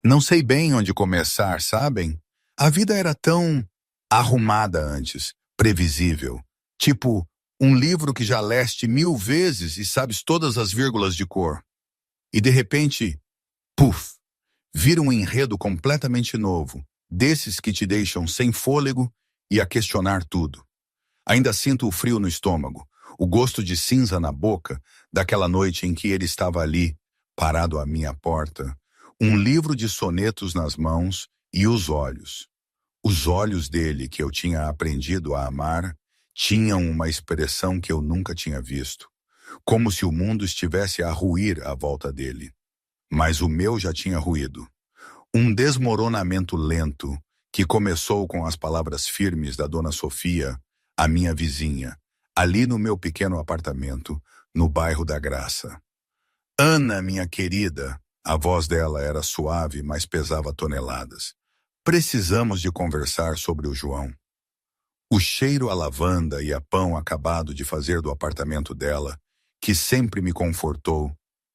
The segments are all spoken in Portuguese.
Não sei bem onde começar, sabem? A vida era tão arrumada antes, previsível. Tipo, um livro que já leste 1000 vezes e sabes todas as vírgulas de cor. E de repente, puf, vira um enredo completamente novo, desses que te deixam sem fôlego e a questionar tudo. Ainda sinto o frio no estômago, o gosto de cinza na boca daquela noite em que ele estava ali, parado à minha porta, um livro de sonetos nas mãos e os olhos. Os olhos dele, que eu tinha aprendido a amar, tinham uma expressão que eu nunca tinha visto, como se o mundo estivesse a ruir à volta dele. Mas o meu já tinha ruído. Um desmoronamento lento que começou com as palavras firmes da dona Sofia, a minha vizinha, ali no meu pequeno apartamento, no bairro da Graça. Ana, minha querida, a voz dela era suave, mas pesava toneladas. Precisamos de conversar sobre o João. O cheiro a lavanda e a pão acabado de fazer do apartamento dela, que sempre me confortou,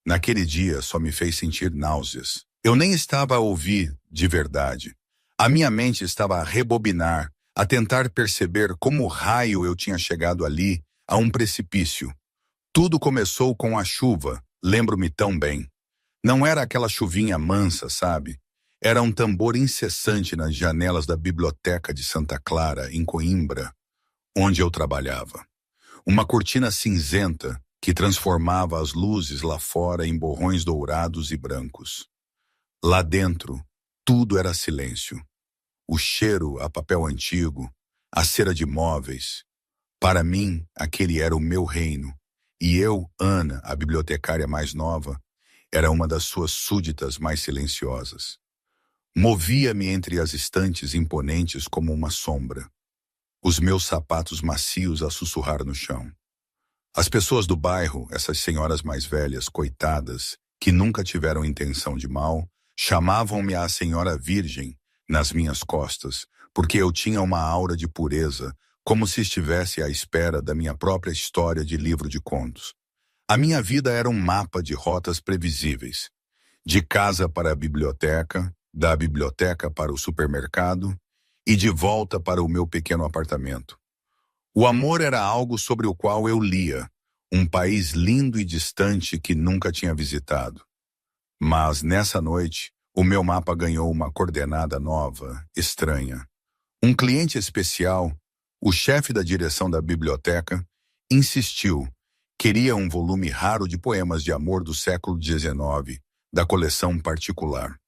naquele dia só me fez sentir náuseas. Eu nem estava a ouvir de verdade. A minha mente estava a rebobinar, a tentar perceber como raio eu tinha chegado ali, a um precipício. Tudo começou com a chuva, lembro-me tão bem. Não era aquela chuvinha mansa, sabe? Era um tambor incessante nas janelas da biblioteca de Santa Clara, em Coimbra, onde eu trabalhava. Uma cortina cinzenta que transformava as luzes lá fora em borrões dourados e brancos. Lá dentro, tudo era silêncio. O cheiro a papel antigo, a cera de móveis. Para mim, aquele era o meu reino. E eu, Ana, a bibliotecária mais nova, era uma das suas súditas mais silenciosas. Movia-me entre as estantes imponentes como uma sombra. Os meus sapatos macios a sussurrar no chão. As pessoas do bairro, essas senhoras mais velhas, coitadas, que nunca tiveram intenção de mal, chamavam-me a Senhora Virgem nas minhas costas, porque eu tinha uma aura de pureza, como se estivesse à espera da minha própria história de livro de contos. A minha vida era um mapa de rotas previsíveis. De casa para a biblioteca, da biblioteca para o supermercado e de volta para o meu pequeno apartamento. O amor era algo sobre o qual eu lia, um país lindo e distante que nunca tinha visitado. Mas nessa noite, o meu mapa ganhou uma coordenada nova, estranha. Um cliente especial, o chefe da direção da biblioteca, insistiu. Queria um volume raro de poemas de amor do século XIX, da coleção particular.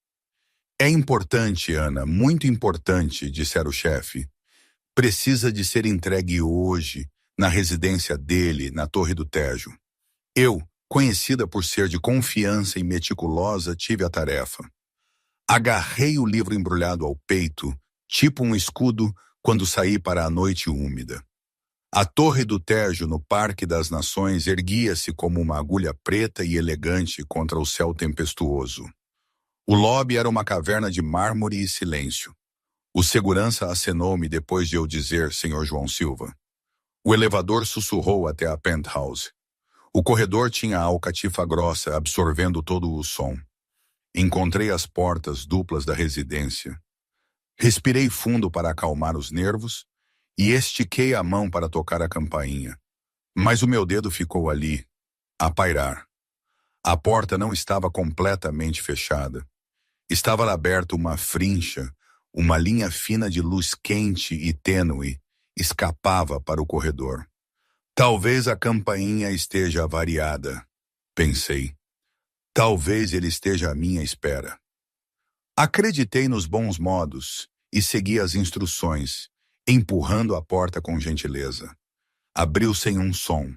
É importante, Ana, muito importante, dissera o chefe. Precisa de ser entregue hoje, na residência dele, na Torre do Tejo. Eu, conhecida por ser de confiança e meticulosa, tive a tarefa. Agarrei o livro embrulhado ao peito, tipo um escudo, quando saí para a noite úmida. A Torre do Tejo, no Parque das Nações, erguia-se como uma agulha preta e elegante contra o céu tempestuoso. O lobby era uma caverna de mármore e silêncio. O segurança acenou-me depois de eu dizer, Sr. João Silva. O elevador sussurrou até a penthouse. O corredor tinha a alcatifa grossa, absorvendo todo o som. Encontrei as portas duplas da residência. Respirei fundo para acalmar os nervos e estiquei a mão para tocar a campainha. Mas o meu dedo ficou ali, a pairar. A porta não estava completamente fechada. Estava aberta uma frincha, uma linha fina de luz quente e tênue escapava para o corredor. Talvez a campainha esteja avariada, pensei. Talvez ele esteja à minha espera. Acreditei nos bons modos e segui as instruções, empurrando a porta com gentileza. Abriu sem um som.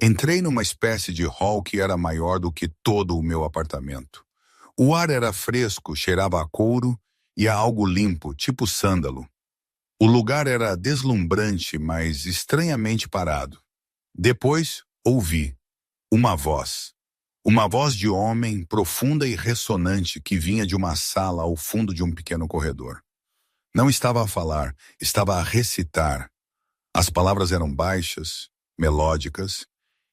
Entrei numa espécie de hall que era maior do que todo o meu apartamento. O ar era fresco, cheirava a couro e a algo limpo, tipo sândalo. O lugar era deslumbrante, mas estranhamente parado. Depois, ouvi uma voz. Uma voz de homem profunda e ressonante que vinha de uma sala ao fundo de um pequeno corredor. Não estava a falar, estava a recitar. As palavras eram baixas, melódicas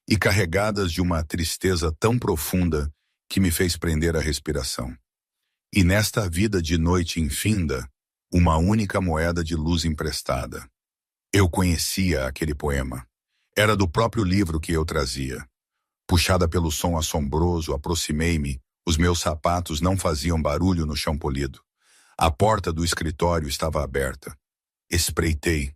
e carregadas de uma tristeza tão profunda que me fez prender a respiração. E nesta vida de noite infinda, uma única moeda de luz emprestada. Eu conhecia aquele poema. Era do próprio livro que eu trazia. Puxada pelo som assombroso, aproximei-me. Os meus sapatos não faziam barulho no chão polido. A porta do escritório estava aberta. Espreitei.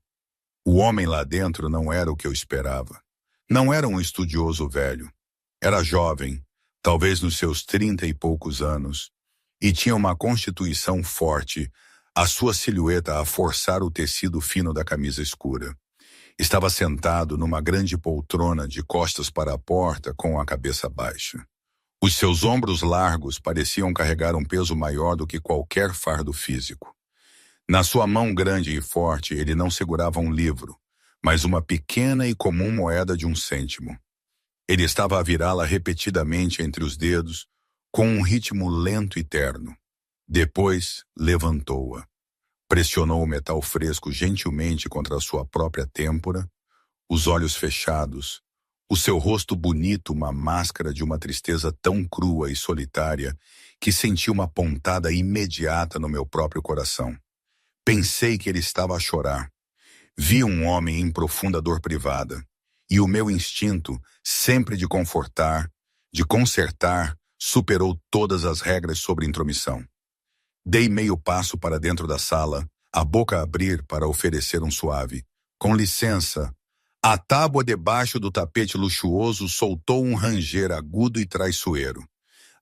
O homem lá dentro não era o que eu esperava. Não era um estudioso velho. Era jovem, talvez nos seus 30 e poucos anos, e tinha uma constituição forte, a sua silhueta a forçar o tecido fino da camisa escura. Estava sentado numa grande poltrona de costas para a porta com a cabeça baixa. Os seus ombros largos pareciam carregar um peso maior do que qualquer fardo físico. Na sua mão grande e forte ele não segurava um livro, mas uma pequena e comum moeda de 1 cêntimo. Ele estava a virá-la repetidamente entre os dedos, com um ritmo lento e terno. Depois, levantou-a. Pressionou o metal fresco gentilmente contra a sua própria têmpora, os olhos fechados, o seu rosto bonito uma máscara de uma tristeza tão crua e solitária que senti uma pontada imediata no meu próprio coração. Pensei que ele estava a chorar. Vi um homem em profunda dor privada, e o meu instinto, sempre de confortar, de consertar, superou todas as regras sobre intromissão. Dei meio passo para dentro da sala, a boca a abrir para oferecer um suave. Com licença. A tábua debaixo do tapete luxuoso soltou um ranger agudo e traiçoeiro.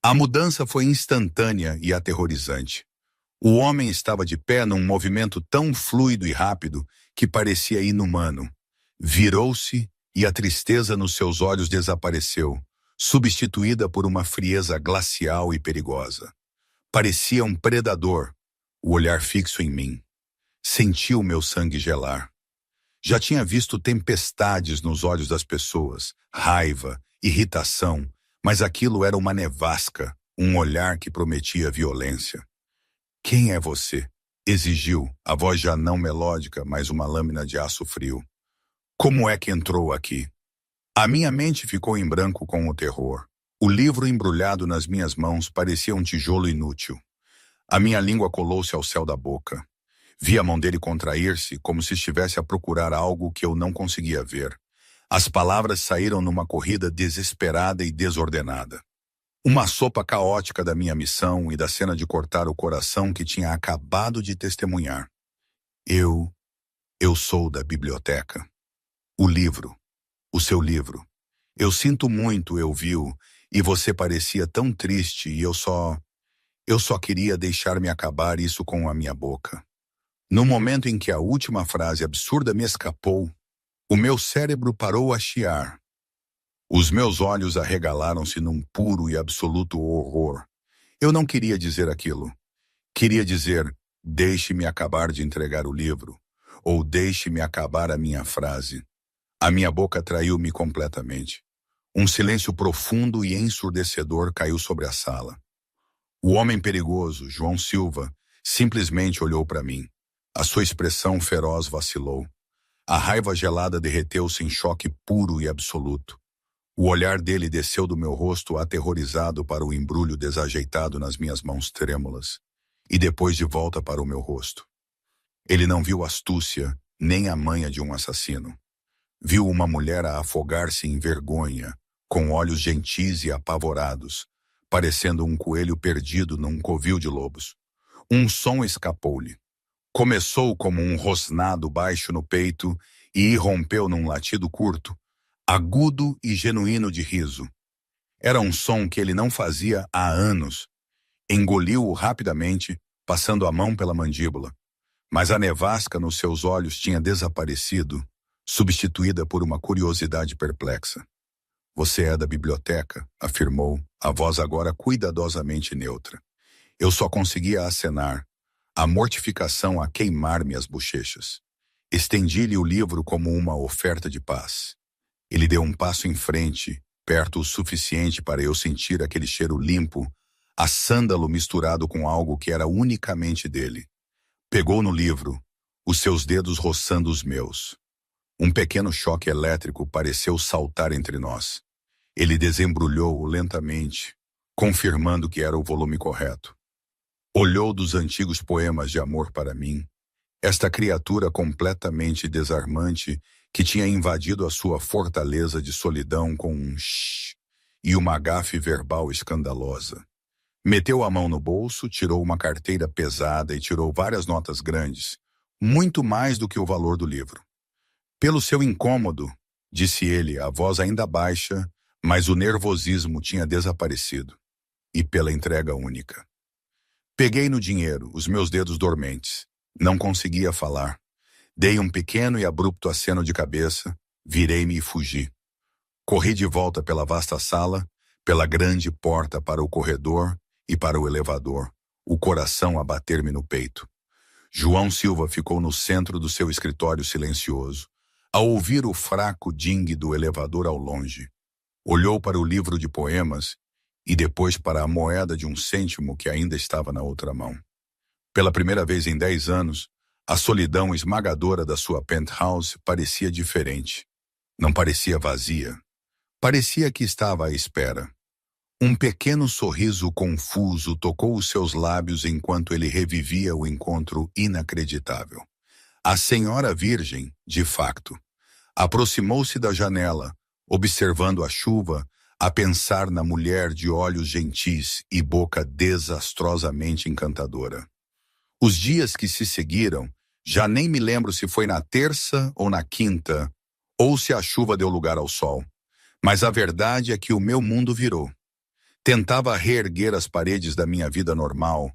A mudança foi instantânea e aterrorizante. O homem estava de pé num movimento tão fluido e rápido que parecia inumano. Virou-se e a tristeza nos seus olhos desapareceu, substituída por uma frieza glacial e perigosa. Parecia um predador, o olhar fixo em mim. Senti o meu sangue gelar. Já tinha visto tempestades nos olhos das pessoas, raiva, irritação, mas aquilo era uma nevasca, um olhar que prometia violência. Quem é você? Exigiu, a voz já não melódica, mas uma lâmina de aço frio. Como é que entrou aqui? A minha mente ficou em branco com o terror. O livro embrulhado nas minhas mãos parecia um tijolo inútil. A minha língua colou-se ao céu da boca. Vi a mão dele contrair-se, como se estivesse a procurar algo que eu não conseguia ver. As palavras saíram numa corrida desesperada e desordenada. Uma sopa caótica da minha missão e da cena de cortar o coração que tinha acabado de testemunhar. Eu sou da biblioteca. O livro. O seu livro. Eu sinto muito, eu viu, e você parecia tão triste e eu só queria deixar-me acabar isso com a minha boca. No momento em que a última frase absurda me escapou, o meu cérebro parou a chiar. Os meus olhos arregalaram-se num puro e absoluto horror. Eu não queria dizer aquilo. Queria dizer, deixe-me acabar de entregar o livro, ou deixe-me acabar a minha frase. A minha boca traiu-me completamente. Um silêncio profundo e ensurdecedor caiu sobre a sala. O homem perigoso, João Silva, simplesmente olhou para mim. A sua expressão feroz vacilou. A raiva gelada derreteu-se em choque puro e absoluto. O olhar dele desceu do meu rosto aterrorizado para o embrulho desajeitado nas minhas mãos trêmulas, e depois de volta para o meu rosto. Ele não viu astúcia, nem a manha de um assassino. Viu uma mulher a afogar-se em vergonha, com olhos gentis e apavorados, parecendo um coelho perdido num covil de lobos. Um som escapou-lhe. Começou como um rosnado baixo no peito e irrompeu num latido curto, agudo e genuíno de riso. Era um som que ele não fazia há anos. Engoliu-o rapidamente, passando a mão pela mandíbula. Mas a nevasca nos seus olhos tinha desaparecido, substituída por uma curiosidade perplexa. Você é da biblioteca, afirmou, a voz agora cuidadosamente neutra. Eu só conseguia acenar, a mortificação a queimar-me as bochechas. Estendi-lhe o livro como uma oferta de paz. Ele deu um passo em frente, perto o suficiente para eu sentir aquele cheiro limpo, a sândalo misturado com algo que era unicamente dele. Pegou no livro, os seus dedos roçando os meus. Um pequeno choque elétrico pareceu saltar entre nós. Ele desembrulhou-o lentamente, confirmando que era o volume correto. Olhou dos antigos poemas de amor para mim, esta criatura completamente desarmante que tinha invadido a sua fortaleza de solidão com um shh e uma gafe verbal escandalosa. Meteu a mão no bolso, tirou uma carteira pesada e tirou várias notas grandes, muito mais do que o valor do livro. Pelo seu incômodo, disse ele, a voz ainda baixa, mas o nervosismo tinha desaparecido. E pela entrega única. Peguei no dinheiro, os meus dedos dormentes. Não conseguia falar. Dei um pequeno e abrupto aceno de cabeça, virei-me e fugi. Corri de volta pela vasta sala, pela grande porta para o corredor e para o elevador, o coração a bater-me no peito. João Silva ficou no centro do seu escritório silencioso, a ouvir o fraco dingue do elevador ao longe. Olhou para o livro de poemas e depois para a moeda de 1 cêntimo que ainda estava na outra mão. Pela primeira vez em 10 anos, a solidão esmagadora da sua penthouse parecia diferente. Não parecia vazia. Parecia que estava à espera. Um pequeno sorriso confuso tocou os seus lábios enquanto ele revivia o encontro inacreditável. A senhora virgem, de facto, aproximou-se da janela, observando a chuva, a pensar na mulher de olhos gentis e boca desastrosamente encantadora. Os dias que se seguiram, já nem me lembro se foi na terça ou na quinta, ou se a chuva deu lugar ao sol. Mas a verdade é que o meu mundo virou. Tentava reerguer as paredes da minha vida normal,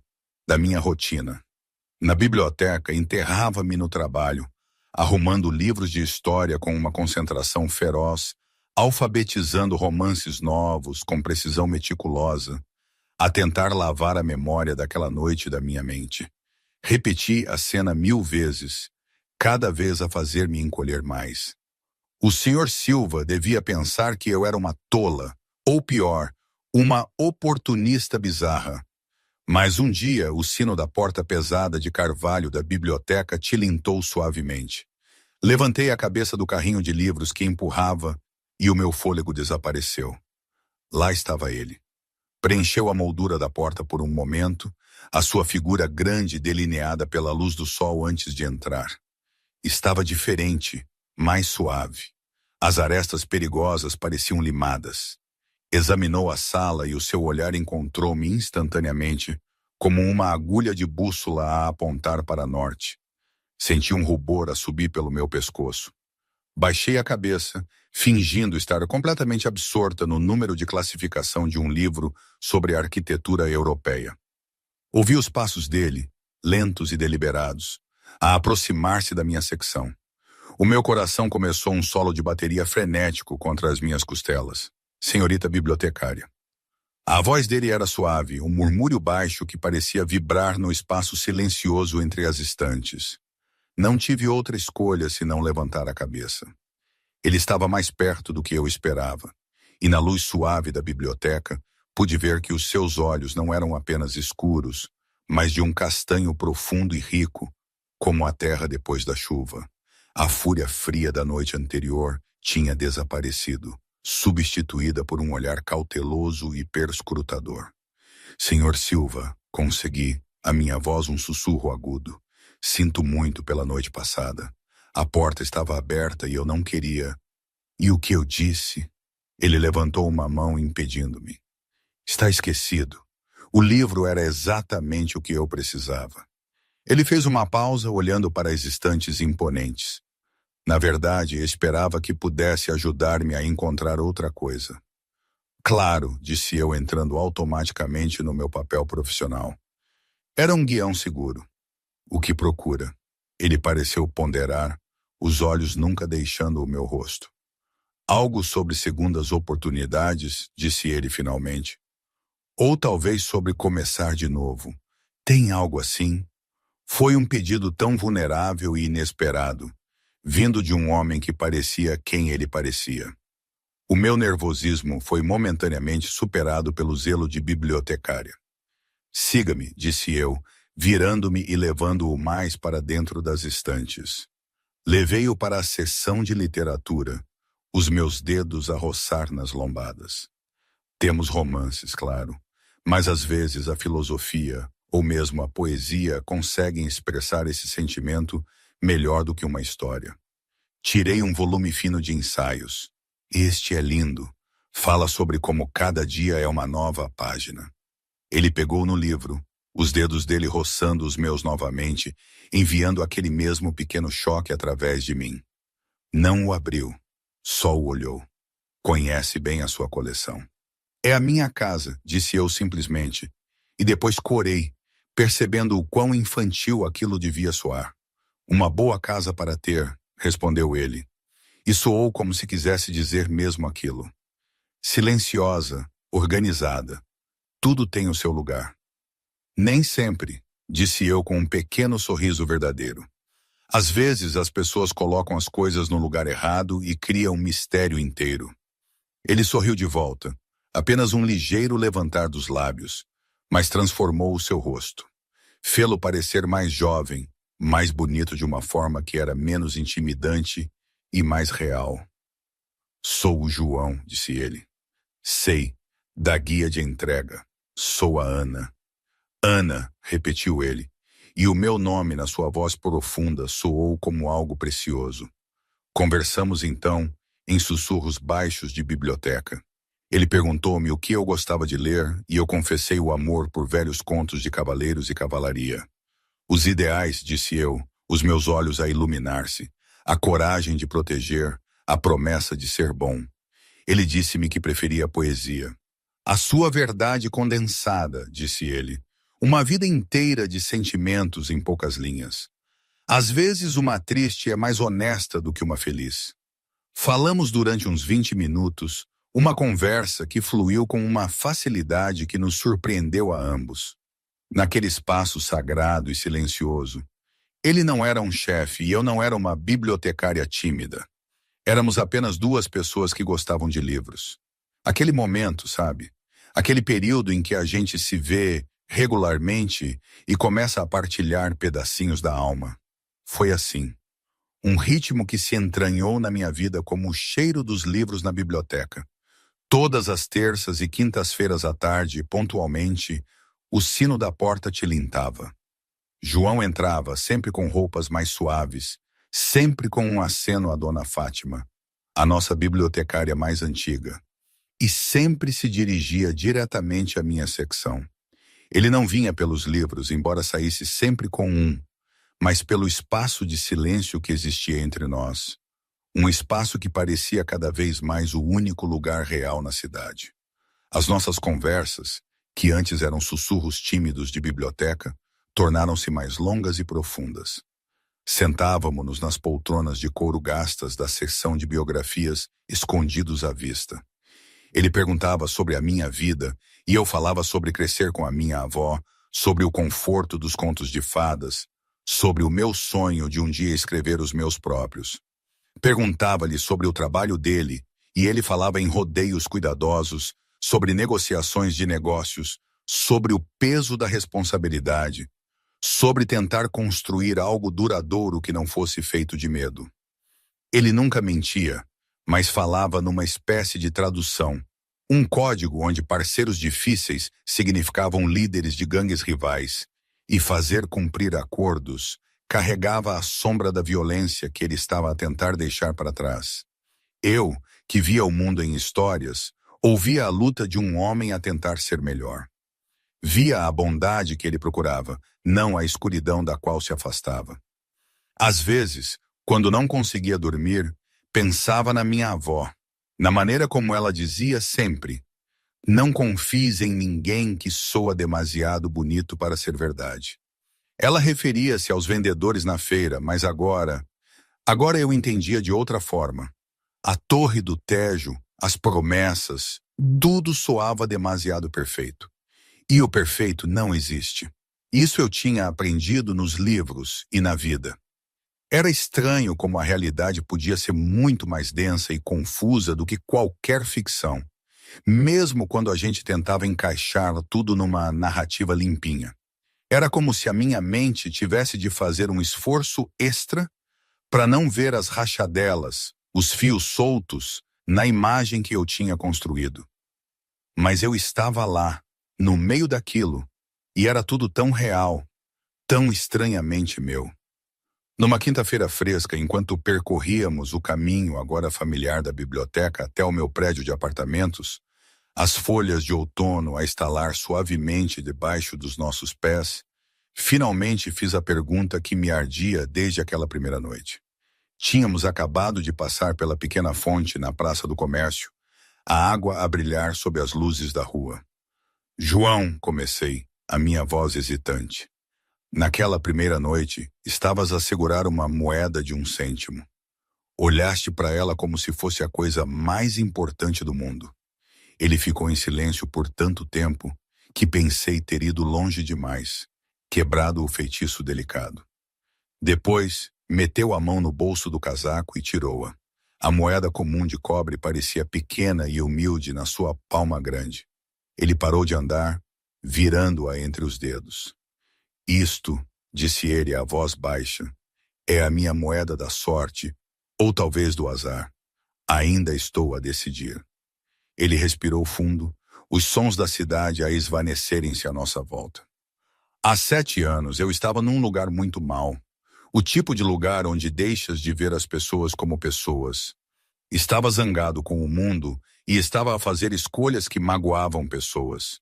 da minha rotina. Na biblioteca, enterrava-me no trabalho, arrumando livros de história com uma concentração feroz, alfabetizando romances novos com precisão meticulosa, a tentar lavar a memória daquela noite da minha mente. Repeti a cena 1000 vezes, cada vez a fazer-me encolher mais. O Sr. Silva devia pensar que eu era uma tola, ou pior, uma oportunista bizarra. Mas um dia o sino da porta pesada de carvalho da biblioteca tilintou suavemente. Levantei a cabeça do carrinho de livros que empurrava e o meu fôlego desapareceu. Lá estava ele. Preencheu a moldura da porta por um momento, a sua figura grande delineada pela luz do sol antes de entrar. Estava diferente, mais suave. As arestas perigosas pareciam limadas. Examinou a sala e o seu olhar encontrou-me instantaneamente, como uma agulha de bússola a apontar para norte. Senti um rubor a subir pelo meu pescoço. Baixei a cabeça, fingindo estar completamente absorta no número de classificação de um livro sobre arquitetura europeia. Ouvi os passos dele, lentos e deliberados, a aproximar-se da minha secção. O meu coração começou um solo de bateria frenético contra as minhas costelas. Senhorita bibliotecária. A voz dele era suave, um murmúrio baixo que parecia vibrar no espaço silencioso entre as estantes. Não tive outra escolha senão levantar a cabeça. Ele estava mais perto do que eu esperava, e na luz suave da biblioteca, pude ver que os seus olhos não eram apenas escuros, mas de um castanho profundo e rico, como a terra depois da chuva. A fúria fria da noite anterior tinha desaparecido, substituída por um olhar cauteloso e perscrutador. Senhor Silva, consegui, a minha voz um sussurro agudo. Sinto muito pela noite passada. A porta estava aberta e eu não queria. E o que eu disse? Ele levantou uma mão impedindo-me. Está esquecido. O livro era exatamente o que eu precisava. Ele fez uma pausa olhando para as estantes imponentes. Na verdade, esperava que pudesse ajudar-me a encontrar outra coisa. Claro, disse eu entrando automaticamente no meu papel profissional. Era um guião seguro. O que procura? Ele pareceu ponderar, os olhos nunca deixando o meu rosto. Algo sobre segundas oportunidades, disse ele finalmente. Ou talvez sobre começar de novo. Tem algo assim? Foi um pedido tão vulnerável e inesperado, vindo de um homem que parecia quem ele parecia. O meu nervosismo foi momentaneamente superado pelo zelo de bibliotecária. Siga-me, disse eu, virando-me e levando-o mais para dentro das estantes. Levei-o para a seção de literatura, os meus dedos a roçar nas lombadas. Temos romances, claro, mas às vezes a filosofia, ou mesmo a poesia conseguem expressar esse sentimento melhor do que uma história. Tirei um volume fino de ensaios. Este é lindo. Fala sobre como cada dia é uma nova página. Ele pegou no livro, os dedos dele roçando os meus novamente, enviando aquele mesmo pequeno choque através de mim. Não o abriu, só o olhou. Conhece bem a sua coleção. É a minha casa, disse eu simplesmente, e depois corei, percebendo o quão infantil aquilo devia soar. Uma boa casa para ter, respondeu ele, e soou como se quisesse dizer mesmo aquilo. Silenciosa, organizada, tudo tem o seu lugar. Nem sempre, disse eu com um pequeno sorriso verdadeiro. Às vezes as pessoas colocam as coisas no lugar errado e criam um mistério inteiro. Ele sorriu de volta, apenas um ligeiro levantar dos lábios, mas transformou o seu rosto. Fê-lo parecer mais jovem, mais bonito de uma forma que era menos intimidante e mais real. Sou o João, disse ele. Sei, da guia de entrega. Sou a Ana. Ana, repetiu ele, e o meu nome na sua voz profunda soou como algo precioso. Conversamos então em sussurros baixos de biblioteca. Ele perguntou-me o que eu gostava de ler e eu confessei o amor por velhos contos de cavaleiros e cavalaria. Os ideais, disse eu, os meus olhos a iluminar-se, a coragem de proteger, a promessa de ser bom. Ele disse-me que preferia a poesia. A sua verdade condensada, disse ele, uma vida inteira de sentimentos em poucas linhas. Às vezes uma triste é mais honesta do que uma feliz. Falamos durante uns 20 minutos, uma conversa que fluiu com uma facilidade que nos surpreendeu a ambos. Naquele espaço sagrado e silencioso, ele não era um chefe e eu não era uma bibliotecária tímida. Éramos apenas duas pessoas que gostavam de livros. Aquele momento, sabe? Aquele período em que a gente se vê regularmente e começa a partilhar pedacinhos da alma. Foi assim. Um ritmo que se entranhou na minha vida como o cheiro dos livros na biblioteca. Todas as terças e quintas-feiras à tarde, pontualmente, o sino da porta tilintava. João entrava, sempre com roupas mais suaves, sempre com um aceno à dona Fátima, a nossa bibliotecária mais antiga, e sempre se dirigia diretamente à minha secção. Ele não vinha pelos livros, embora saísse sempre com um, mas pelo espaço de silêncio que existia entre nós. Um espaço que parecia cada vez mais o único lugar real na cidade. As nossas conversas, que antes eram sussurros tímidos de biblioteca, tornaram-se mais longas e profundas. Sentávamos-nos nas poltronas de couro gastas da seção de biografias, escondidos à vista. Ele perguntava sobre a minha vida e eu falava sobre crescer com a minha avó, sobre o conforto dos contos de fadas, sobre o meu sonho de um dia escrever os meus próprios. Perguntava-lhe sobre o trabalho dele e ele falava em rodeios cuidadosos, sobre negociações de negócios, sobre o peso da responsabilidade, sobre tentar construir algo duradouro que não fosse feito de medo. Ele nunca mentia, mas falava numa espécie de tradução, um código onde parceiros difíceis significavam líderes de gangues rivais, e fazer cumprir acordos carregava a sombra da violência que ele estava a tentar deixar para trás. Eu, que via o mundo em histórias, ouvia a luta de um homem a tentar ser melhor. Via a bondade que ele procurava, não a escuridão da qual se afastava. Às vezes, quando não conseguia dormir, pensava na minha avó, na maneira como ela dizia sempre: não confies em ninguém que soa demasiado bonito para ser verdade. Ela referia-se aos vendedores na feira, mas agora eu entendia de outra forma. A Torre do Tejo, as promessas, tudo soava demasiado perfeito. E o perfeito não existe. Isso eu tinha aprendido nos livros e na vida. Era estranho como a realidade podia ser muito mais densa e confusa do que qualquer ficção, mesmo quando a gente tentava encaixar tudo numa narrativa limpinha. Era como se a minha mente tivesse de fazer um esforço extra para não ver as rachadelas, os fios soltos, na imagem que eu tinha construído. Mas eu estava lá, no meio daquilo, E era tudo tão real, tão estranhamente meu. Numa quinta-feira fresca, enquanto percorríamos o caminho agora familiar da biblioteca até o meu prédio de apartamentos, as folhas de outono a estalar suavemente debaixo dos nossos pés, finalmente fiz a pergunta que me ardia desde aquela primeira noite. Tínhamos acabado de passar pela pequena fonte na Praça do Comércio, a água a brilhar sob as luzes da rua. João, comecei, a minha voz hesitante. Naquela primeira noite, estavas a segurar uma moeda de 1 cêntimo. Olhaste para ela como se fosse a coisa mais importante do mundo. Ele ficou em silêncio por tanto tempo que pensei ter ido longe demais, quebrado o feitiço delicado. Depois, meteu a mão no bolso do casaco e tirou-a. A moeda comum de cobre parecia pequena e humilde na sua palma grande. Ele parou de andar, virando-a entre os dedos. Isto, disse ele a voz baixa, é a minha moeda da sorte, ou talvez do azar. Ainda estou a decidir. Ele respirou fundo, os sons da cidade a esvanecerem-se à nossa volta. Há 7 anos eu estava num lugar muito mau. O tipo de lugar onde deixas de ver as pessoas como pessoas. Estava zangado com o mundo e estava a fazer escolhas que magoavam pessoas.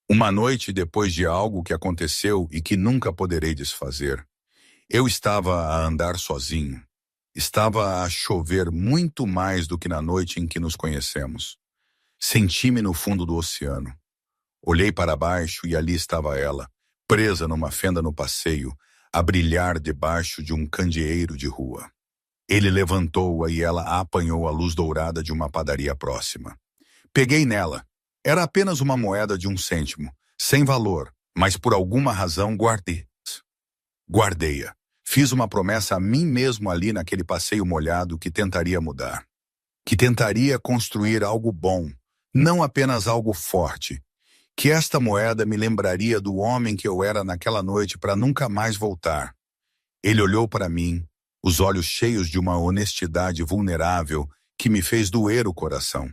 Uma noite depois de algo que aconteceu e que nunca poderei desfazer, eu estava a andar sozinho. Estava a chover muito mais do que na noite em que nos conhecemos. Senti-me no fundo do oceano. Olhei para baixo e ali estava ela, presa numa fenda no passeio, a brilhar debaixo de um candeeiro de rua. Ele levantou-a e ela a apanhou à luz dourada de uma padaria próxima. Peguei nela. Era apenas uma moeda de 1 cêntimo, sem valor, mas por alguma razão Guardei-a. Fiz uma promessa a mim mesmo ali naquele passeio molhado que tentaria mudar. Que tentaria construir algo bom, não apenas algo forte. Que esta moeda me lembraria do homem que eu era naquela noite para nunca mais voltar. Ele olhou para mim, os olhos cheios de uma honestidade vulnerável que me fez doer o coração.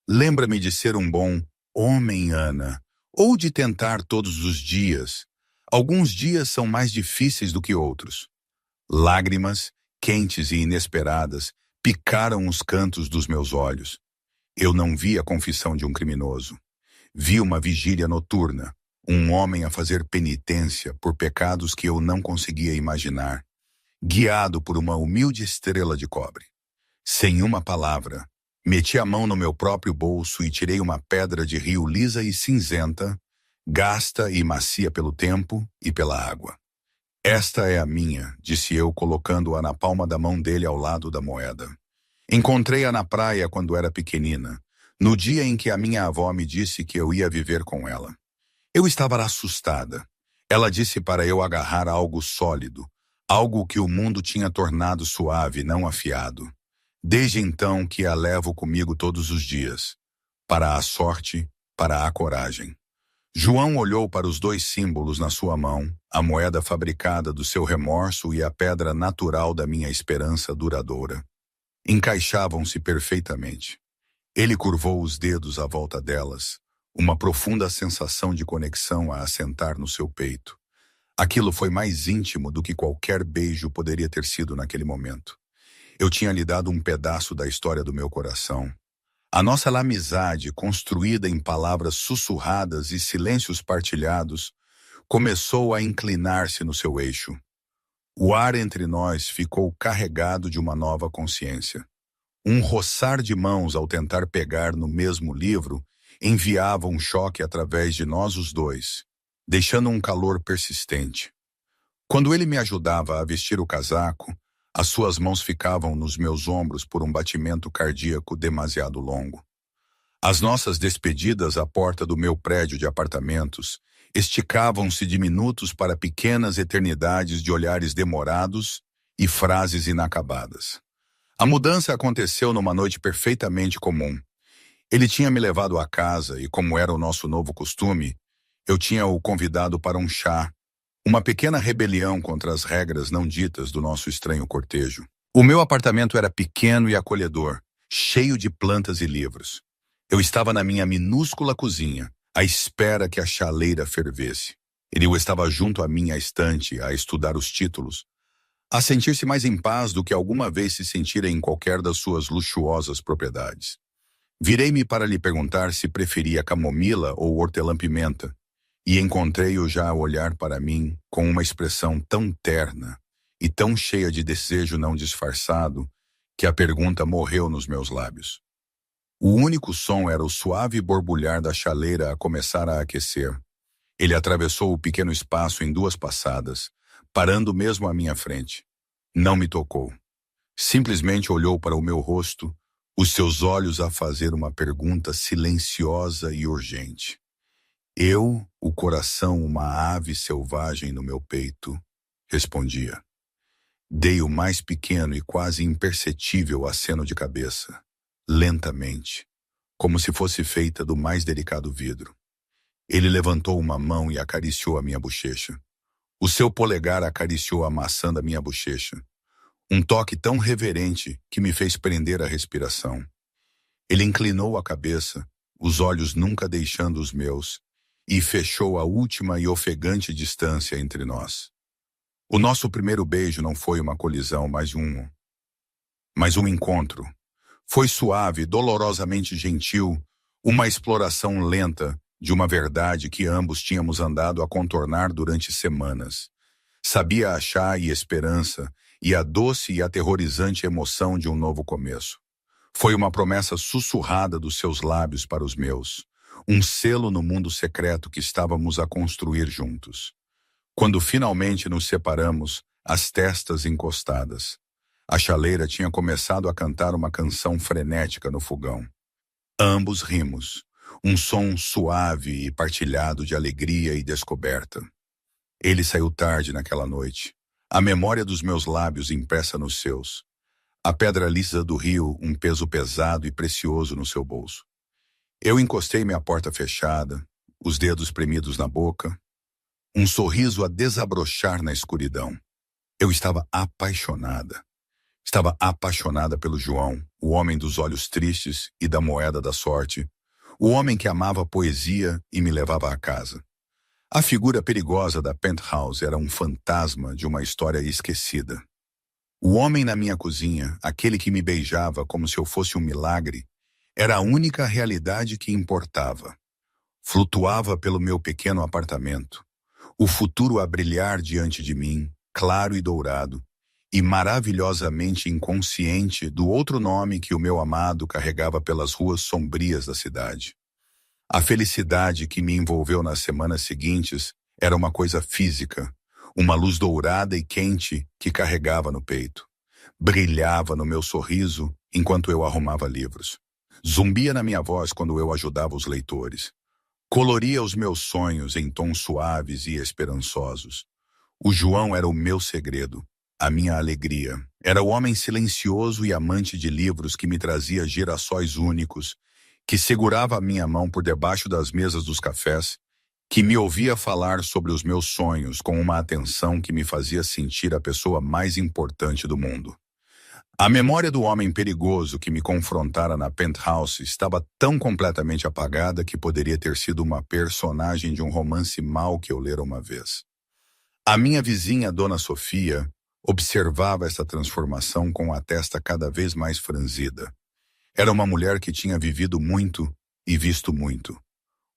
Lembra-me de ser um bom homem, Ana, ou de tentar todos os dias. Alguns dias são mais difíceis do que outros. Lágrimas, quentes e inesperadas, picaram os cantos dos meus olhos. Eu não vi a confissão de um criminoso. Vi uma vigília noturna, um homem a fazer penitência por pecados que eu não conseguia imaginar, guiado por uma humilde estrela de cobre. Sem uma palavra, meti a mão no meu próprio bolso e tirei uma pedra de rio lisa e cinzenta, gasta e macia pelo tempo e pela água. Esta é a minha, disse eu, colocando-a na palma da mão dele ao lado da moeda. Encontrei-a na praia quando era pequenina, no dia em que a minha avó me disse que eu ia viver com ela. Eu estava assustada. Ela disse para eu agarrar algo sólido, algo que o mundo tinha tornado suave, não afiado. Desde então que a levo comigo todos os dias, para a sorte, para a coragem. João olhou para os 2 símbolos na sua mão, a moeda fabricada do seu remorso e a pedra natural da minha esperança duradoura. Encaixavam-se perfeitamente. Ele curvou os dedos à volta delas, uma profunda sensação de conexão a assentar no seu peito. Aquilo foi mais íntimo do que qualquer beijo poderia ter sido naquele momento. Eu tinha lhe dado um pedaço da história do meu coração. A nossa amizade, construída em palavras sussurradas e silêncios partilhados, começou a inclinar-se no seu eixo. O ar entre nós ficou carregado de uma nova consciência. Um roçar de mãos ao tentar pegar no mesmo livro enviava um choque através de nós os dois, deixando um calor persistente. Quando ele me ajudava a vestir o casaco, as suas mãos ficavam nos meus ombros por um batimento cardíaco demasiado longo. As nossas despedidas à porta do meu prédio de apartamentos esticavam-se de minutos para pequenas eternidades de olhares demorados e frases inacabadas. A mudança aconteceu numa noite perfeitamente comum. Ele tinha me levado à casa e, como era o nosso novo costume, eu tinha o convidado para um chá, uma pequena rebelião contra as regras não ditas do nosso estranho cortejo. O meu apartamento era pequeno e acolhedor, cheio de plantas e livros. Eu estava na minha minúscula cozinha, à espera que a chaleira fervesse. Ele estava junto à minha estante a estudar os títulos, a sentir-se mais em paz do que alguma vez se sentira em qualquer das suas luxuosas propriedades. Virei-me para lhe perguntar se preferia camomila ou hortelã-pimenta, e encontrei-o já a olhar para mim com uma expressão tão terna e tão cheia de desejo não disfarçado que a pergunta morreu nos meus lábios. O único som era o suave borbulhar da chaleira a começar a aquecer. Ele atravessou o pequeno espaço em 2 passadas, parando mesmo à minha frente. Não me tocou. Simplesmente olhou para o meu rosto, os seus olhos a fazer uma pergunta silenciosa e urgente. Eu, o coração uma ave selvagem no meu peito, respondia. Dei o mais pequeno e quase imperceptível aceno de cabeça, lentamente, como se fosse feita do mais delicado vidro. Ele levantou uma mão e acariciou a minha bochecha. O seu polegar acariciou a maçã da minha bochecha. Um toque tão reverente que me fez prender a respiração. Ele inclinou a cabeça, os olhos nunca deixando os meus, e fechou a última e ofegante distância entre nós. O nosso primeiro beijo não foi uma colisão, mas um encontro. Foi suave, dolorosamente gentil, uma exploração lenta de uma verdade que ambos tínhamos andado a contornar durante semanas. Sabia achar e esperança e a doce e aterrorizante emoção de um novo começo. Foi uma promessa sussurrada dos seus lábios para os meus, um selo no mundo secreto que estávamos a construir juntos. Quando finalmente nos separamos, as testas encostadas, a chaleira tinha começado a cantar uma canção frenética no fogão. Ambos rimos, um som suave e partilhado de alegria e descoberta. Ele saiu tarde naquela noite, a memória dos meus lábios impressa nos seus. A pedra lisa do rio, um peso pesado e precioso no seu bolso. Eu encostei-me à porta fechada, os dedos premidos na boca, um sorriso a desabrochar na escuridão. Eu estava apaixonada. Estava apaixonada pelo João, o homem dos olhos tristes e da moeda da sorte, o homem que amava a poesia e me levava a casa. A figura perigosa da penthouse era um fantasma de uma história esquecida. O homem na minha cozinha, aquele que me beijava como se eu fosse um milagre, era a única realidade que importava. Flutuava pelo meu pequeno apartamento, o futuro a brilhar diante de mim, claro e dourado, e maravilhosamente inconsciente do outro nome que o meu amado carregava pelas ruas sombrias da cidade. A felicidade que me envolveu nas semanas seguintes era uma coisa física, uma luz dourada e quente que carregava no peito. Brilhava no meu sorriso enquanto eu arrumava livros. Zumbia na minha voz quando eu ajudava os leitores. Coloria os meus sonhos em tons suaves e esperançosos. O João era o meu segredo, a minha alegria. Era o homem silencioso e amante de livros que me trazia girassóis únicos, que segurava a minha mão por debaixo das mesas dos cafés, que me ouvia falar sobre os meus sonhos com uma atenção que me fazia sentir a pessoa mais importante do mundo. A memória do homem perigoso que me confrontara na penthouse estava tão completamente apagada que poderia ter sido uma personagem de um romance mau que eu lera uma vez. A minha vizinha, Dona Sofia, observava essa transformação com a testa cada vez mais franzida. Era uma mulher que tinha vivido muito e visto muito.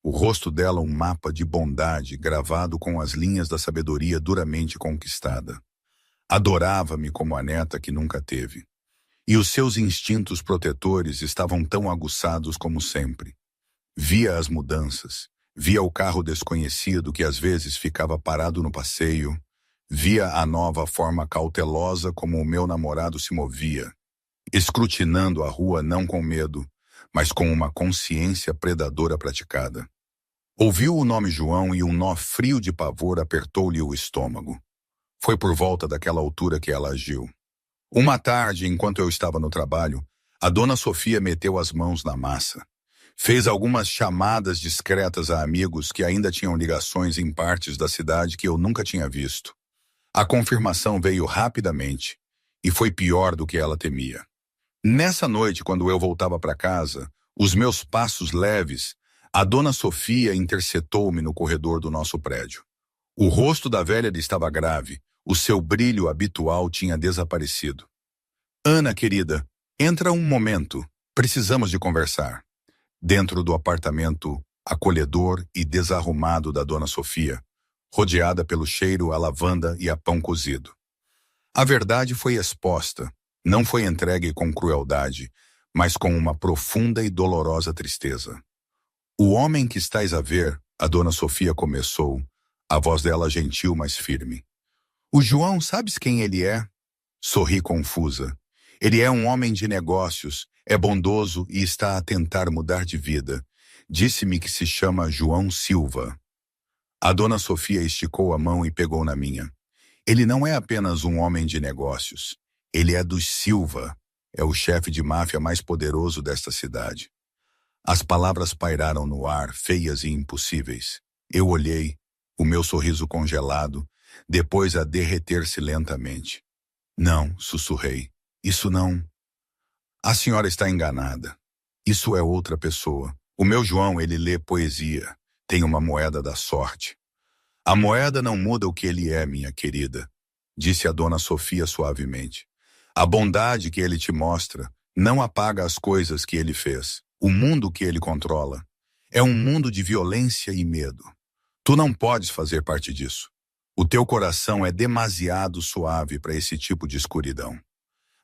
O rosto dela um mapa de bondade gravado com as linhas da sabedoria duramente conquistada. Adorava-me como a neta que nunca teve. E os seus instintos protetores estavam tão aguçados como sempre. Via as mudanças, via o carro desconhecido que às vezes ficava parado no passeio, via a nova forma cautelosa como o meu namorado se movia, escrutinando a rua não com medo, mas com uma consciência predadora praticada. Ouviu o nome João e um nó frio de pavor apertou-lhe o estômago. Foi por volta daquela altura que ela agiu. Uma tarde, enquanto eu estava no trabalho, a Dona Sofia meteu as mãos na massa. Fez algumas chamadas discretas a amigos que ainda tinham ligações em partes da cidade que eu nunca tinha visto. A confirmação veio rapidamente, e foi pior do que ela temia. Nessa noite, quando eu voltava para casa, os meus passos leves, a Dona Sofia interceptou-me no corredor do nosso prédio. O rosto da velha estava grave, o seu brilho habitual tinha desaparecido. Ana, querida, entra um momento. Precisamos de conversar. Dentro do apartamento acolhedor e desarrumado da dona Sofia, rodeada pelo cheiro a lavanda e a pão cozido. A verdade foi exposta, não foi entregue com crueldade, mas com uma profunda e dolorosa tristeza. O homem que estás a ver, a dona Sofia começou, a voz dela gentil, mas firme. O João, sabes quem ele é? Sorri confusa. Ele é um homem de negócios, é bondoso e está a tentar mudar de vida. Disse-me que se chama João Silva. A dona Sofia esticou a mão e pegou na minha. Ele não é apenas um homem de negócios. Ele é dos Silva. É o chefe de máfia mais poderoso desta cidade. As palavras pairaram no ar, feias e impossíveis. Eu olhei, o meu sorriso congelado, depois a derreter-se lentamente. Não, sussurrei. Isso não. A senhora está enganada. Isso é outra pessoa. O meu João, ele lê poesia. Tem uma moeda da sorte. A moeda não muda o que ele é, minha querida, disse a dona Sofia suavemente. A bondade que ele te mostra não apaga as coisas que ele fez. O mundo que ele controla é um mundo de violência e medo. Tu não podes fazer parte disso. O teu coração é demasiado suave para esse tipo de escuridão.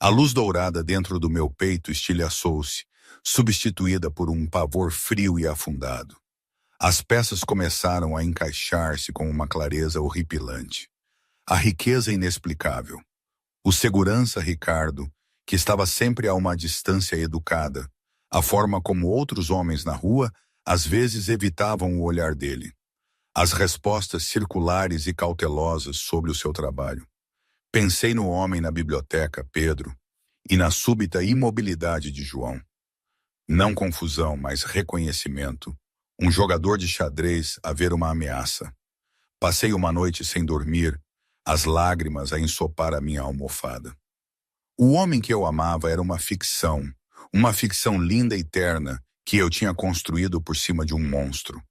A luz dourada dentro do meu peito estilhaçou-se, substituída por um pavor frio e afundado. As peças começaram a encaixar-se com uma clareza horripilante. A riqueza inexplicável. O segurança Ricardo, que estava sempre a uma distância educada. A forma como outros homens na rua às vezes evitavam o olhar dele. As respostas circulares e cautelosas sobre o seu trabalho. Pensei no homem na biblioteca, Pedro, e na súbita imobilidade de João. Não confusão, mas reconhecimento. Um jogador de xadrez a ver uma ameaça. Passei uma noite sem dormir, as lágrimas a ensopar a minha almofada. O homem que eu amava era uma ficção linda e terna que eu tinha construído por cima de um monstro.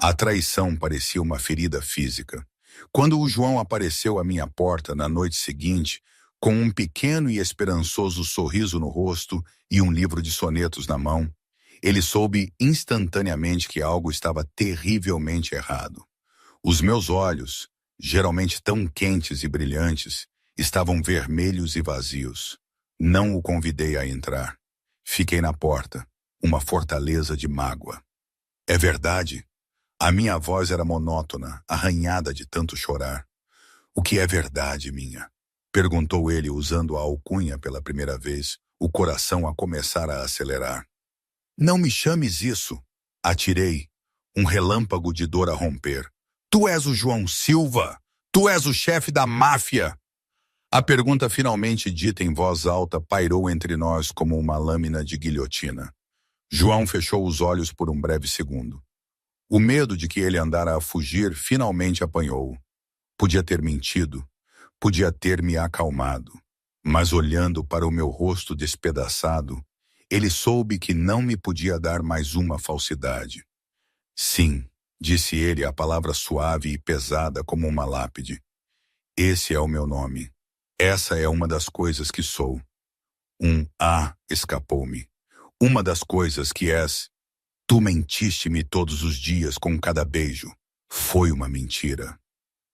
A traição parecia uma ferida física. Quando o João apareceu à minha porta na noite seguinte, com um pequeno e esperançoso sorriso no rosto e um livro de sonetos na mão, ele soube instantaneamente que algo estava terrivelmente errado. Os meus olhos, geralmente tão quentes e brilhantes, estavam vermelhos e vazios. Não o convidei a entrar. Fiquei na porta, uma fortaleza de mágoa. É verdade? A minha voz era monótona, arranhada de tanto chorar. O que é verdade, minha? Perguntou ele usando a alcunha pela primeira vez, o coração a começar a acelerar. Não me chames isso, atirei, um relâmpago de dor a romper. Tu és o João Silva! Tu és o chefe da máfia! A pergunta finalmente dita em voz alta pairou entre nós como uma lâmina de guilhotina. João fechou os olhos por um breve segundo. O medo de que ele andara a fugir finalmente apanhou-o. Podia ter mentido, podia ter me acalmado, mas olhando para o meu rosto despedaçado, ele soube que não me podia dar mais uma falsidade. Sim, disse ele, a palavra suave e pesada como uma lápide. Esse é o meu nome. Essa é uma das coisas que sou. Escapou-me. Uma das coisas que és. Tu mentiste-me todos os dias com cada beijo. Foi uma mentira.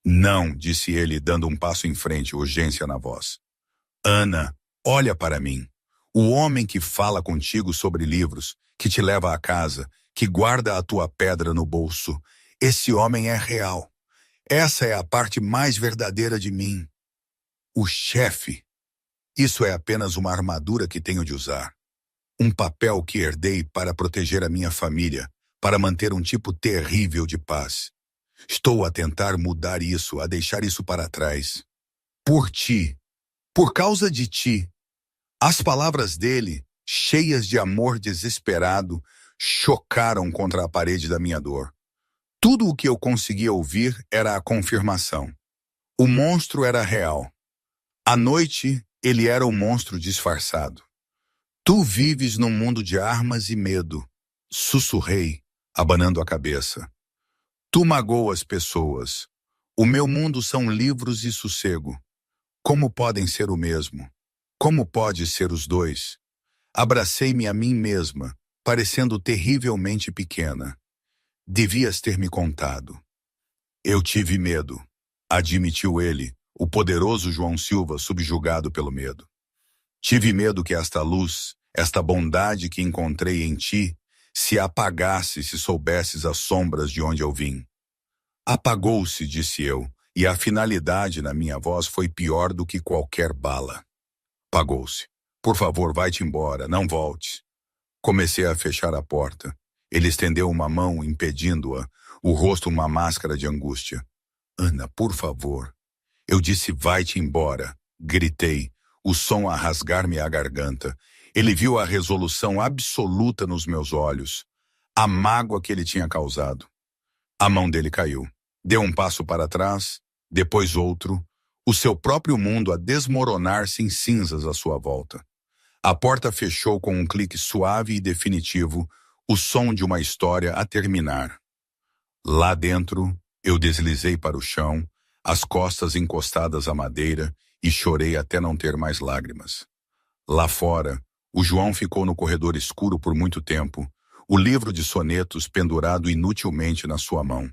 Não, disse ele, dando um passo em frente, urgência na voz. Ana, olha para mim. O homem que fala contigo sobre livros, que te leva à casa, que guarda a tua pedra no bolso. Esse homem é real. Essa é a parte mais verdadeira de mim. O chefe. Isso é apenas uma armadura que tenho de usar. Um papel que herdei para proteger a minha família, para manter um tipo terrível de paz. Estou a tentar mudar isso, a deixar isso para trás. Por ti. Por causa de ti. As palavras dele, cheias de amor desesperado, chocaram contra a parede da minha dor. Tudo o que eu conseguia ouvir era a confirmação. O monstro era real. À noite, ele era o monstro disfarçado. Tu vives num mundo de armas e medo, sussurrei, abanando a cabeça. Tu magoas pessoas. O meu mundo são livros e sossego. Como podem ser o mesmo? Como pode ser os dois? Abracei-me a mim mesma, parecendo terrivelmente pequena. Devias ter me contado. Eu tive medo, admitiu ele, o poderoso João Silva subjugado pelo medo. Tive medo que esta luz, esta bondade que encontrei em ti, se apagasse se soubesses as sombras de onde eu vim. Apagou-se, disse eu, e a finalidade na minha voz foi pior do que qualquer bala. Apagou-se. Por favor, vai-te embora, não voltes. Comecei a fechar a porta. Ele estendeu uma mão, impedindo-a, o rosto uma máscara de angústia. Ana, por favor. Eu disse, vai-te embora. Gritei, o som a rasgar-me a garganta. Ele viu a resolução absoluta nos meus olhos, a mágoa que ele tinha causado. A mão dele caiu. Deu um passo para trás, depois outro, o seu próprio mundo a desmoronar-se em cinzas à sua volta. A porta fechou com um clique suave e definitivo, o som de uma história a terminar. Lá dentro, eu deslizei para o chão, as costas encostadas à madeira, e chorei até não ter mais lágrimas. Lá fora, o João ficou no corredor escuro por muito tempo, o livro de sonetos pendurado inutilmente na sua mão.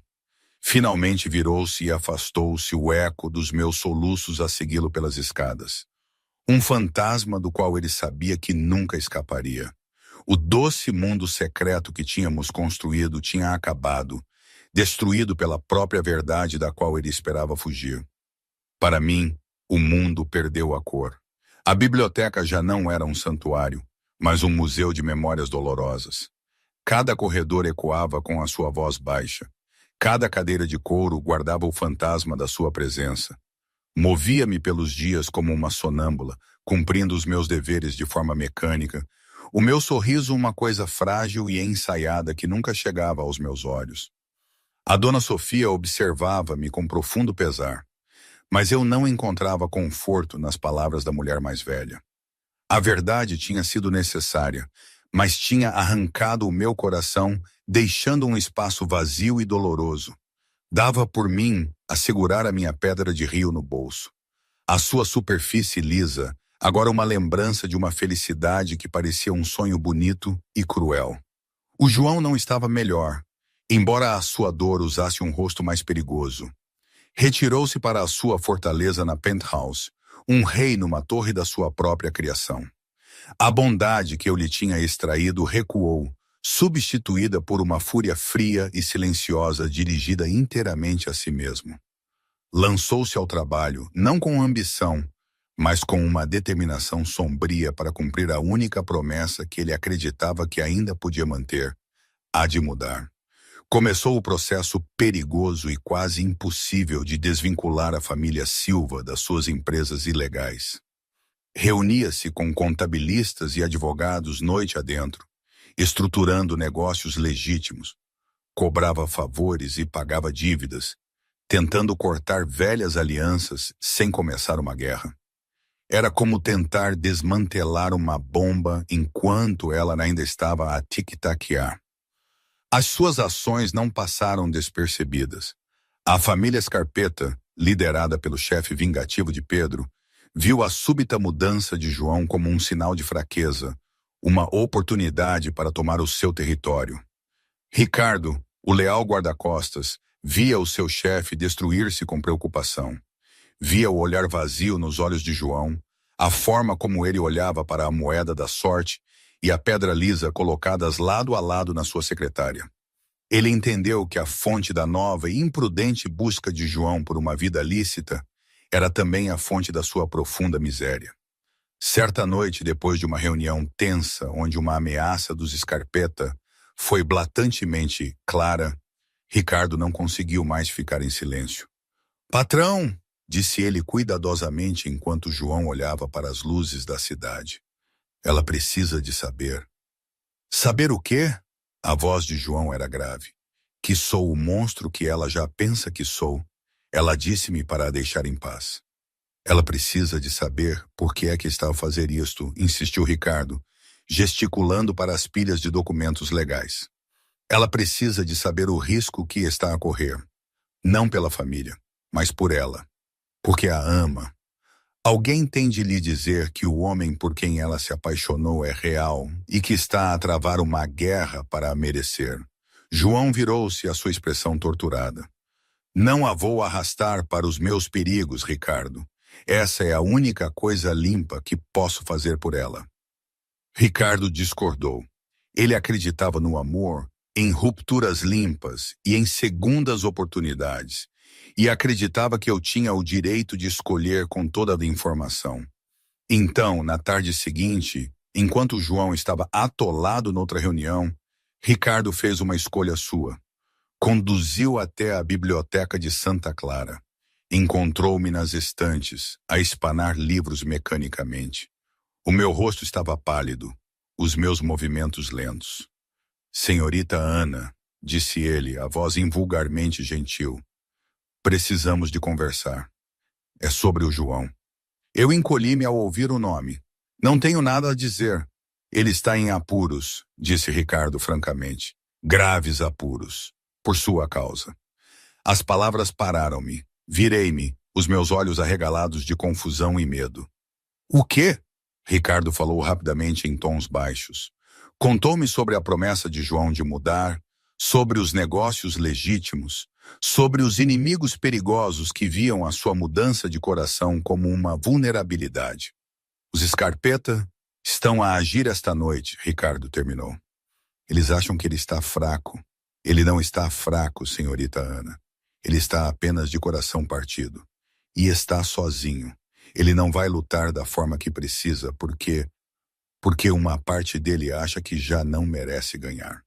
Finalmente virou-se e afastou-se o eco dos meus soluços a segui-lo pelas escadas. Um fantasma do qual ele sabia que nunca escaparia. O doce mundo secreto que tínhamos construído tinha acabado, destruído pela própria verdade da qual ele esperava fugir. Para mim, o mundo perdeu a cor. A biblioteca já não era um santuário, mas um museu de memórias dolorosas. Cada corredor ecoava com a sua voz baixa. Cada cadeira de couro guardava o fantasma da sua presença. Movia-me pelos dias como uma sonâmbula, cumprindo os meus deveres de forma mecânica, o meu sorriso uma coisa frágil e ensaiada que nunca chegava aos meus olhos. A dona Sofia observava-me com profundo pesar, mas eu não encontrava conforto nas palavras da mulher mais velha. A verdade tinha sido necessária, mas tinha arrancado o meu coração, deixando um espaço vazio e doloroso. Dava por mim a segurar a minha pedra de rio no bolso. A sua superfície lisa, agora uma lembrança de uma felicidade que parecia um sonho bonito e cruel. O João não estava melhor, embora a sua dor usasse um rosto mais perigoso. Retirou-se para a sua fortaleza na penthouse, um rei numa torre da sua própria criação. A bondade que eu lhe tinha extraído recuou, substituída por uma fúria fria e silenciosa dirigida inteiramente a si mesmo. Lançou-se ao trabalho, não com ambição, mas com uma determinação sombria para cumprir a única promessa que ele acreditava que ainda podia manter, a de mudar. Começou o processo perigoso e quase impossível de desvincular a família Silva das suas empresas ilegais. Reunia-se com contabilistas e advogados noite adentro, estruturando negócios legítimos. Cobrava favores e pagava dívidas, tentando cortar velhas alianças sem começar uma guerra. Era como tentar desmantelar uma bomba enquanto ela ainda estava a tic-taquear. As suas ações não passaram despercebidas. A família Scarpetta, liderada pelo chefe vingativo de Pedro, viu a súbita mudança de João como um sinal de fraqueza, uma oportunidade para tomar o seu território. Ricardo, o leal guarda-costas, via o seu chefe destruir-se com preocupação. Via o olhar vazio nos olhos de João, a forma como ele olhava para a moeda da sorte e a pedra lisa colocadas lado a lado na sua secretária. Ele entendeu que a fonte da nova e imprudente busca de João por uma vida lícita era também a fonte da sua profunda miséria. Certa noite, depois de uma reunião tensa onde uma ameaça dos Scarpetta foi blatantemente clara, Ricardo não conseguiu mais ficar em silêncio. "Patrão!" disse ele cuidadosamente enquanto João olhava para as luzes da cidade. "Ela precisa de saber." "Saber o quê?" A voz de João era grave. "Que sou o monstro que ela já pensa que sou. Ela disse-me para a deixar em paz." "Ela precisa de saber por que é que está a fazer isto", insistiu Ricardo, gesticulando para as pilhas de documentos legais. "Ela precisa de saber o risco que está a correr. Não pela família, mas por ela, porque a ama. Alguém tem de lhe dizer que o homem por quem ela se apaixonou é real e que está a travar uma guerra para a merecer. João virou-se à sua expressão torturada. Não a vou arrastar para os meus perigos, Ricardo. Essa é a única coisa limpa que posso fazer por ela. Ricardo discordou. Ele acreditava no amor, em rupturas limpas e em segundas oportunidades, e acreditava que eu tinha o direito de escolher com toda a informação. Então, na tarde seguinte, enquanto João estava atolado noutra reunião, Ricardo fez uma escolha sua. Conduziu até a biblioteca de Santa Clara. Encontrou-me nas estantes, a espanar livros mecanicamente. O meu rosto estava pálido, os meus movimentos lentos. Senhorita Ana, disse ele, a voz invulgarmente gentil, precisamos de conversar. É sobre o João. Eu encolhi-me ao ouvir o nome. Não tenho nada a dizer. Ele está em apuros, disse Ricardo francamente. Graves apuros, por sua causa. As palavras pararam-me. Virei-me, os meus olhos arregalados de confusão e medo. O quê? Ricardo falou rapidamente em tons baixos. Contou-me sobre a promessa de João de mudar, sobre os negócios legítimos, sobre os inimigos perigosos que viam a sua mudança de coração como uma vulnerabilidade. Os Scarpetta estão a agir esta noite, Ricardo terminou. Eles acham que ele está fraco. Ele não está fraco, senhorita Ana. Ele está apenas de coração partido. E está sozinho. Ele não vai lutar da forma que precisa, porque uma parte dele acha que já não merece ganhar.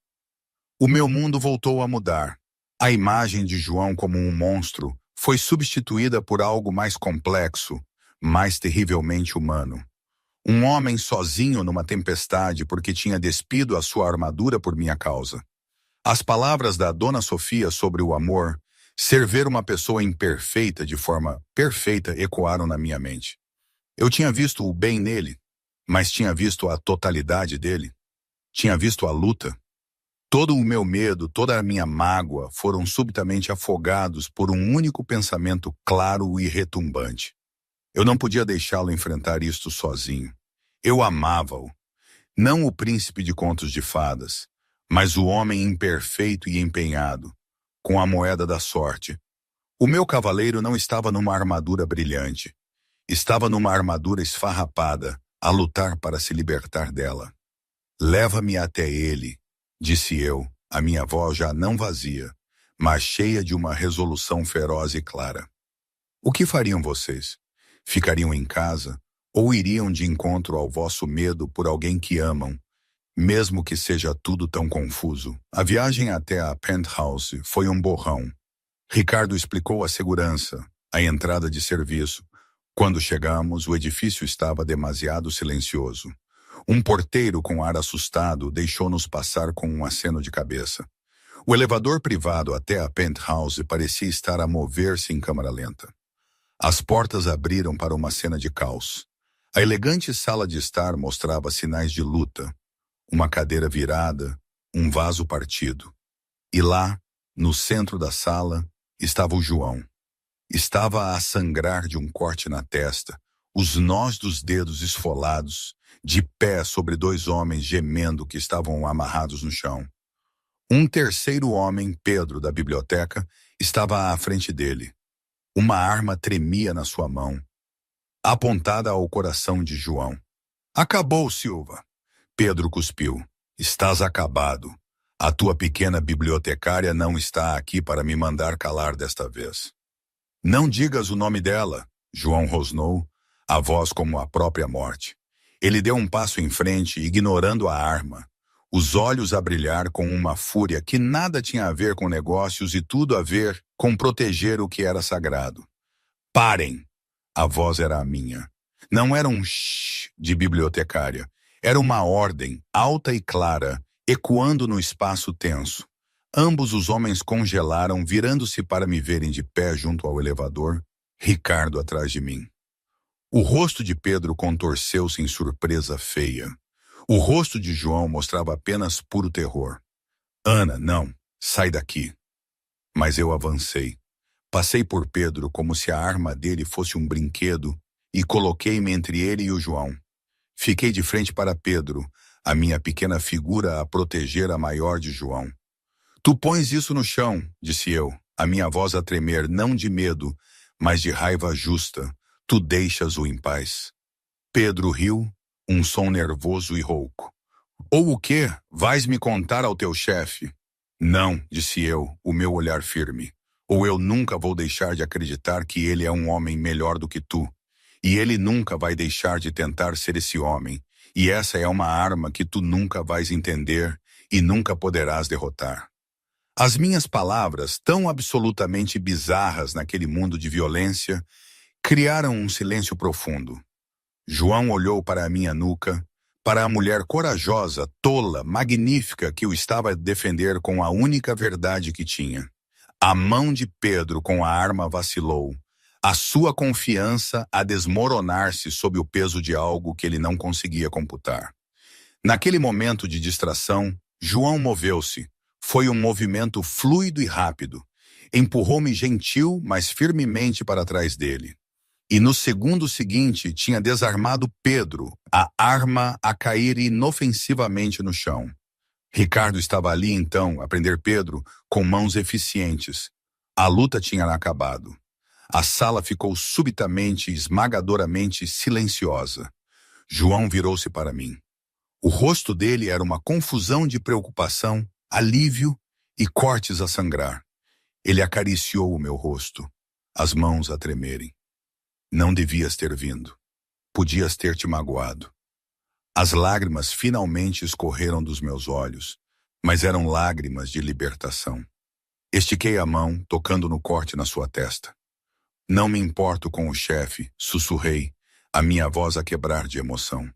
O meu mundo voltou a mudar. A imagem de João como um monstro foi substituída por algo mais complexo, mais terrivelmente humano. Um homem sozinho numa tempestade porque tinha despido a sua armadura por minha causa. As palavras da Dona Sofia sobre o amor, ser ver uma pessoa imperfeita de forma perfeita, ecoaram na minha mente. Eu tinha visto o bem nele, mas tinha visto a totalidade dele. Tinha visto a luta. Todo o meu medo, toda a minha mágoa foram subitamente afogados por um único pensamento claro e retumbante. Eu não podia deixá-lo enfrentar isto sozinho. Eu amava-o. Não o príncipe de contos de fadas, mas o homem imperfeito e empenhado, com a moeda da sorte. O meu cavaleiro não estava numa armadura brilhante. Estava numa armadura esfarrapada, a lutar para se libertar dela. Leva-me até ele, disse eu, a minha voz já não vazia, mas cheia de uma resolução feroz e clara. O que fariam vocês? Ficariam em casa ou iriam de encontro ao vosso medo por alguém que amam, mesmo que seja tudo tão confuso? A viagem até a penthouse foi um borrão. Ricardo explicou a segurança, a entrada de serviço. Quando chegamos, o edifício estava demasiado silencioso. Um porteiro com ar assustado deixou-nos passar com um aceno de cabeça. O elevador privado até a penthouse parecia estar a mover-se em câmara lenta. As portas abriram para uma cena de caos. A elegante sala de estar mostrava sinais de luta. Uma cadeira virada, um vaso partido. E lá, no centro da sala, estava o João. Estava a sangrar de um corte na testa, os nós dos dedos esfolados, de pé sobre dois homens gemendo que estavam amarrados no chão. Um terceiro homem, Pedro, da biblioteca, estava à frente dele. Uma arma tremia na sua mão, apontada ao coração de João. Acabou, Silva. Pedro cuspiu. Estás acabado. A tua pequena bibliotecária não está aqui para me mandar calar desta vez. Não digas o nome dela, João rosnou, a voz como a própria morte. Ele deu um passo em frente, ignorando a arma, os olhos a brilhar com uma fúria que nada tinha a ver com negócios e tudo a ver com proteger o que era sagrado. Parem! A voz era a minha. Não era um shh de bibliotecária. Era uma ordem, alta e clara, ecoando no espaço tenso. Ambos os homens congelaram, virando-se para me verem de pé junto ao elevador, Ricardo atrás de mim. O rosto de Pedro contorceu-se em surpresa feia. O rosto de João mostrava apenas puro terror. Ana, não, sai daqui. Mas eu avancei. Passei por Pedro como se a arma dele fosse um brinquedo e coloquei-me entre ele e o João. Fiquei de frente para Pedro, a minha pequena figura a proteger a maior de João. Tu pões isso no chão, disse eu, a minha voz a tremer não de medo, mas de raiva justa. Tu deixas-o em paz. Pedro riu, um som nervoso e rouco. Ou o quê? Vais me contar ao teu chefe? Não, disse eu, o meu olhar firme. Ou eu nunca vou deixar de acreditar que ele é um homem melhor do que tu. E ele nunca vai deixar de tentar ser esse homem. E essa é uma arma que tu nunca vais entender e nunca poderás derrotar. As minhas palavras, tão absolutamente bizarras naquele mundo de violência, criaram um silêncio profundo. João olhou para a minha nuca, para a mulher corajosa, tola, magnífica que o estava a defender com a única verdade que tinha. A mão de Pedro com a arma vacilou, a sua confiança a desmoronar-se sob o peso de algo que ele não conseguia computar. Naquele momento de distração, João moveu-se. Foi um movimento fluido e rápido. Empurrou-me gentil, mas firmemente para trás dele. E no segundo seguinte tinha desarmado Pedro, a arma a cair inofensivamente no chão. Ricardo estava ali então, a prender Pedro, com mãos eficientes. A luta tinha acabado. A sala ficou subitamente, esmagadoramente silenciosa. João virou-se para mim. O rosto dele era uma confusão de preocupação, alívio e cortes a sangrar. Ele acariciou o meu rosto, as mãos a tremerem. Não devias ter vindo. Podias ter te magoado. As lágrimas finalmente escorreram dos meus olhos, mas eram lágrimas de libertação. Estiquei a mão, tocando no corte na sua testa. Não me importo com o chefe, sussurrei, a minha voz a quebrar de emoção.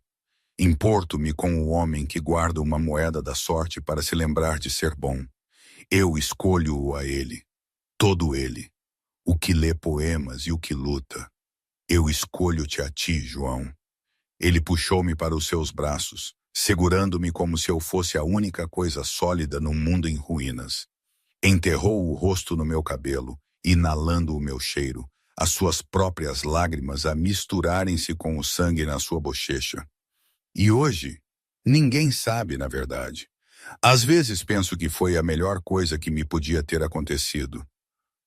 Importo-me com o homem que guarda uma moeda da sorte para se lembrar de ser bom. Eu escolho-o a ele, todo ele, o que lê poemas e o que luta. Eu escolho-te a ti, João. Ele puxou-me para os seus braços, segurando-me como se eu fosse a única coisa sólida num mundo em ruínas. Enterrou o rosto no meu cabelo, inalando o meu cheiro, as suas próprias lágrimas a misturarem-se com o sangue na sua bochecha. E hoje, ninguém sabe, na verdade. Às vezes penso que foi a melhor coisa que me podia ter acontecido.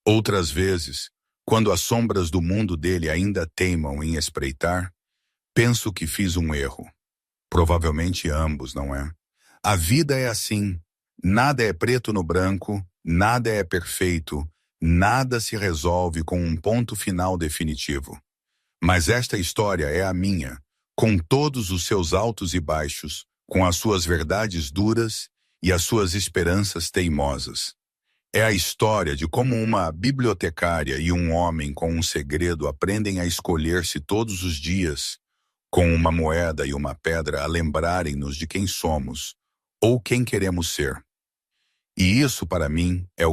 Outras vezes, quando as sombras do mundo dele ainda teimam em espreitar, penso que fiz um erro. Provavelmente ambos, não é? A vida é assim. Nada é preto no branco, nada é perfeito, nada se resolve com um ponto final definitivo. Mas esta história é a minha, com todos os seus altos e baixos, com as suas verdades duras e as suas esperanças teimosas. É a história de como uma bibliotecária e um homem com um segredo aprendem a escolher-se todos os dias, com uma moeda e uma pedra a lembrarem-nos de quem somos ou quem queremos ser. E isso, para mim, é o